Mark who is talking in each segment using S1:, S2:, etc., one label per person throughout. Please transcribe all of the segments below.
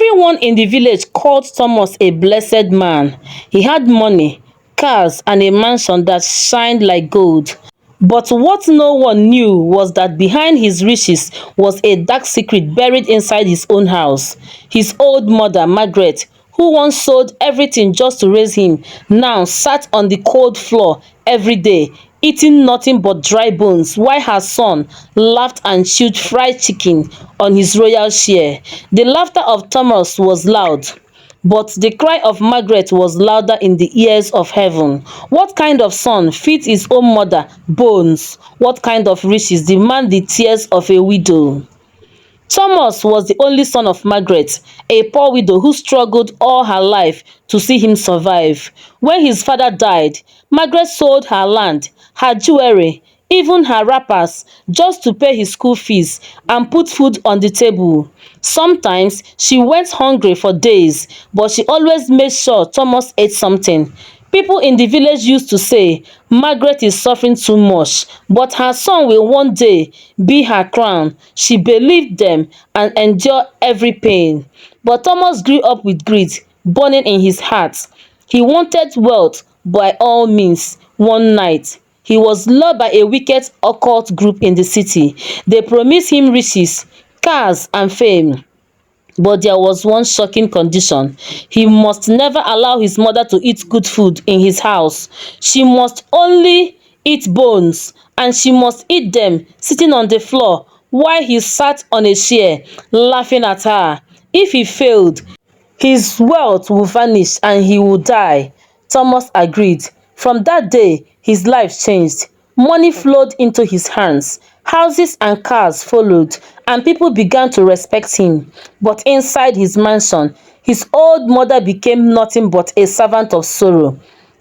S1: Everyone in the village called Thomas a blessed man. He had money, cars, and a mansion that shined like gold. But what no one knew was that behind his riches was a dark secret buried inside his own house. His old mother, Margaret, who once sold everything just to raise him, now sat on the cold floor every day, eating nothing but dry bones, while her son laughed and chewed fried chicken on his royal share. The laughter of Thomas was loud, but the cry of Margaret was louder in the ears of heaven. What kind of son feeds his own mother bones? What kind of riches demand the tears of a widow? Thomas was the only son of Margaret, a poor widow who struggled all her life to see him survive. When his father died, Margaret sold her land, her jewelry, even her wrappers, just to pay his school fees and put food on the table. Sometimes she went hungry for days, but she always made sure Thomas ate something. People in the village used to say, Margaret is suffering too much, but her son will one day be her crown. She believed them and endured every pain. But Thomas grew up with greed burning in his heart. He wanted wealth by all means. One night, he was lured by a wicked occult group in the city. They promised him riches, cars, and fame. But there was one shocking condition. He must never allow his mother to eat good food in his house. She must only eat bones, and she must eat them sitting on the floor while he sat on a chair laughing at her. If he failed, his wealth would vanish and he would die. Thomas agreed. From that day, his life changed. Money flowed into his hands. Houses and cars followed, and people began to respect him. But inside his mansion, his old mother became nothing but a servant of sorrow.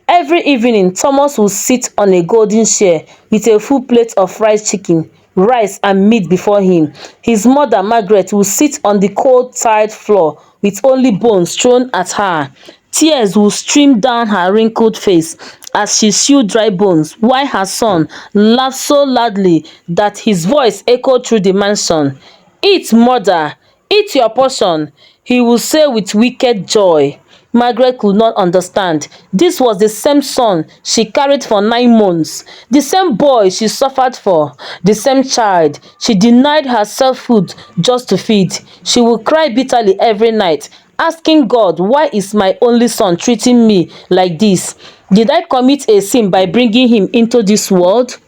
S1: Every evening, Thomas would sit on a golden chair with a full plate of fried chicken, rice, and meat before him. His mother, Margaret, would sit on the cold, tiled floor with only bones thrown at her. Tears would stream down her wrinkled face as she chewed dry bones, while her son laughed so loudly that his voice echoed through the mansion. Eat, mother, eat your portion, he would say with wicked joy. Margaret could not understand. This was the same son she carried for 9 months, the same boy she suffered for, the same child she denied herself food just to feed. She would cry bitterly every night, asking God, why is my only son treating me like this? Did I commit a sin by bringing him into this world?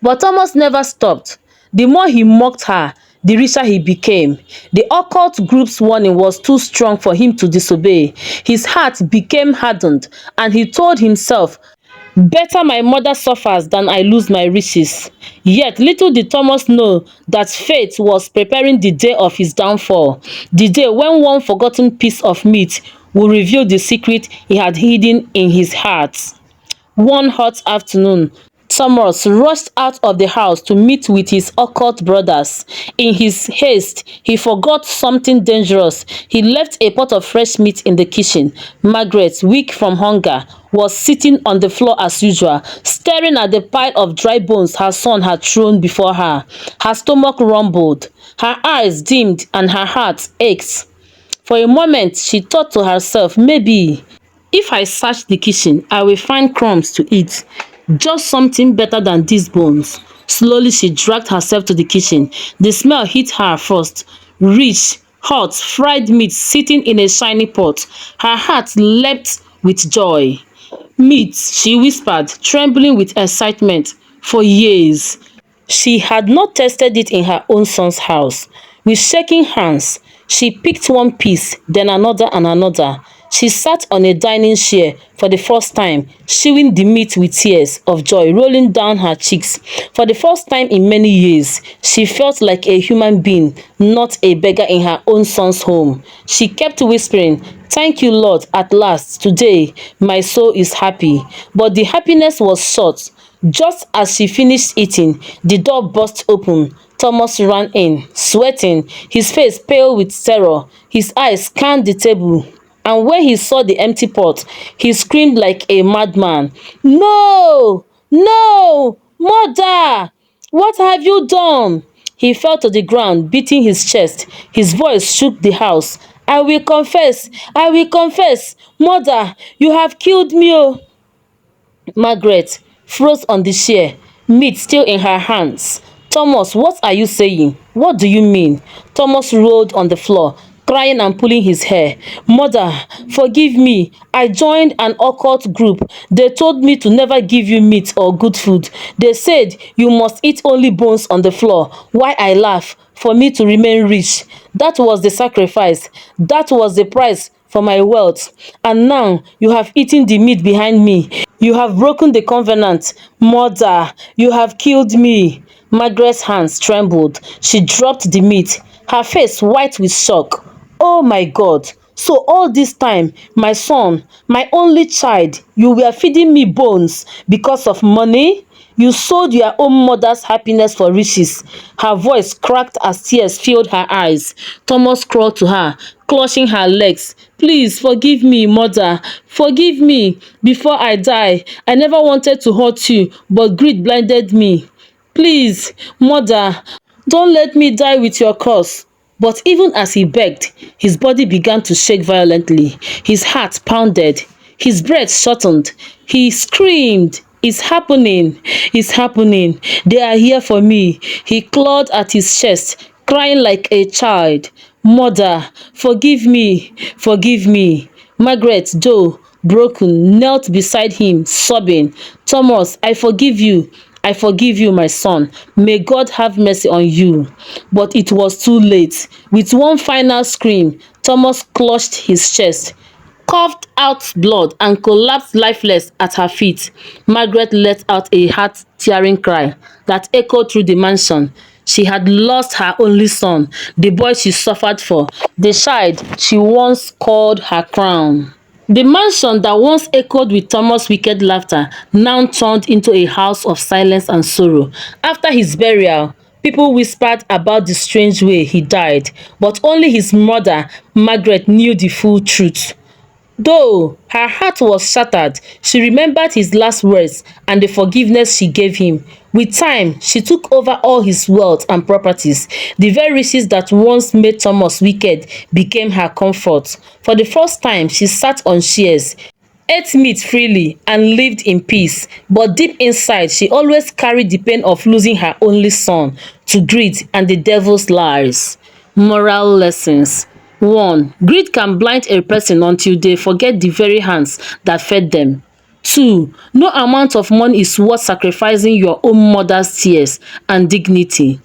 S1: But Thomas never stopped. The more he mocked her, the richer he became. The occult group's warning was too strong for him to disobey. His heart became hardened, and he told himself, better my mother suffers than I lose my riches. Yet little did Thomas know that fate was preparing the day of his downfall, the day when one forgotten piece of meat would reveal the secret he had hidden in his heart. One hot afternoon, Thomas rushed out of the house to meet with his occult brothers. In his haste, he forgot something dangerous. He left a pot of fresh meat in the kitchen. Margaret, weak from hunger, was sitting on the floor as usual, staring at the pile of dry bones her son had thrown before her. Her stomach rumbled, her eyes dimmed, and her heart ached. For a moment, she thought to herself, maybe if I search the kitchen, I will find crumbs to eat. Just something better than these bones. Slowly, she dragged herself to the kitchen. The smell hit her first. Rich, hot, fried meat sitting in a shiny pot. Her heart leapt with joy. Meat, she whispered, trembling with excitement. For years, she had not tasted it in her own son's house. With shaking hands, she picked one piece, then another and another. She sat on a dining chair for the first time, chewing the meat with tears of joy rolling down her cheeks. For the first time in many years, she felt like a human being, not a beggar in her own son's home. She kept whispering, "Thank you, Lord, at last, today, my soul is happy." But the happiness was short. Just as she finished eating, the door burst open. Thomas ran in, sweating, his face pale with terror. His eyes scanned the table, and when he saw the empty pot, he screamed like a madman. "No! No! Mother! What have you done?" He fell to the ground, beating his chest. His voice shook the house. I will confess, I will confess. Mother, you have killed me oh. Margaret froze on the chair, meat still in her hands. Thomas, what are you saying? What do you mean? Thomas rolled on the floor, crying and pulling his hair. Mother, forgive me. I joined an occult group. They told me to never give you meat or good food. They said you must eat only bones on the floor. Why I laugh? For me to remain rich. That was the sacrifice. That was the price for my wealth. And now you have eaten the meat behind me. You have broken the covenant. Mother, you have killed me. Margaret's hands trembled. She dropped the meat, her face white with shock. Oh my God. So all this time, my son, my only child, you were feeding me bones because of money? You sold your own mother's happiness for riches. Her voice cracked as tears filled her eyes. Thomas crawled to her, clutching her legs. Please forgive me, mother. Forgive me. Before I die, I never wanted to hurt you, but greed blinded me. Please, mother, don't let me die with your curse. But even as he begged, his body began to shake violently. His heart pounded. His breath shortened. He screamed. It's happening. It's happening. They are here for me. He clawed at his chest, crying like a child. Mother, forgive me. Forgive me. Margaret, though broken, knelt beside him, sobbing. Thomas, I forgive you. I forgive you, my son. May God have mercy on you. But it was too late. With one final scream, Thomas clutched his chest, coughed out blood, and collapsed lifeless at her feet. Margaret let out a heart-tearing cry that echoed through the mansion. She had lost her only son, the boy she suffered for, the child she once called her crown. The mansion that once echoed with Thomas' wicked laughter now turned into a house of silence and sorrow. After his burial, people whispered about the strange way he died, but only his mother, Margaret, knew the full truth. Though her heart was shattered, she remembered his last words and the forgiveness she gave him. With time, she took over all his wealth and properties. The very riches that once made Thomas wicked became her comfort. For the first time, she sat on chairs, ate meat freely, and lived in peace. But deep inside, she always carried the pain of losing her only son to greed and the devil's lies. Moral lessons. 1. Greed can blind a person until they forget the very hands that fed them. 2. No amount of money is worth sacrificing your own mother's tears and dignity.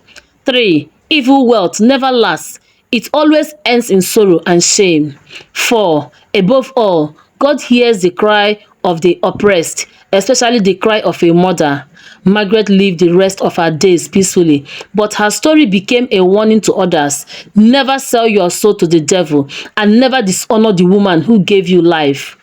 S1: 3. Evil wealth never lasts. It always ends in sorrow and shame. 4. Above all, God hears the cry of the oppressed, especially the cry of a mother. Margaret lived the rest of her days peacefully, but her story became a warning to others. Never sell your soul to the devil, and never dishonor the woman who gave you life.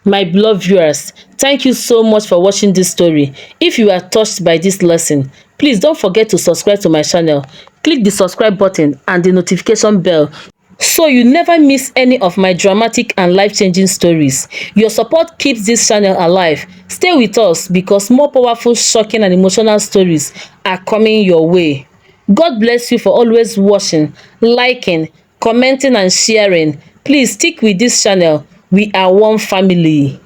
S1: My beloved viewers, thank you so much for watching this story. If you are touched by this lesson, please don't forget to subscribe to my channel. Click the subscribe button and the notification bell so you never miss any of my dramatic and life-changing stories. Your support keeps this channel alive. Stay with us because more powerful, shocking, and emotional stories are coming your way. God bless you for always watching, liking, commenting, and sharing. Please stick with this channel. We are one family.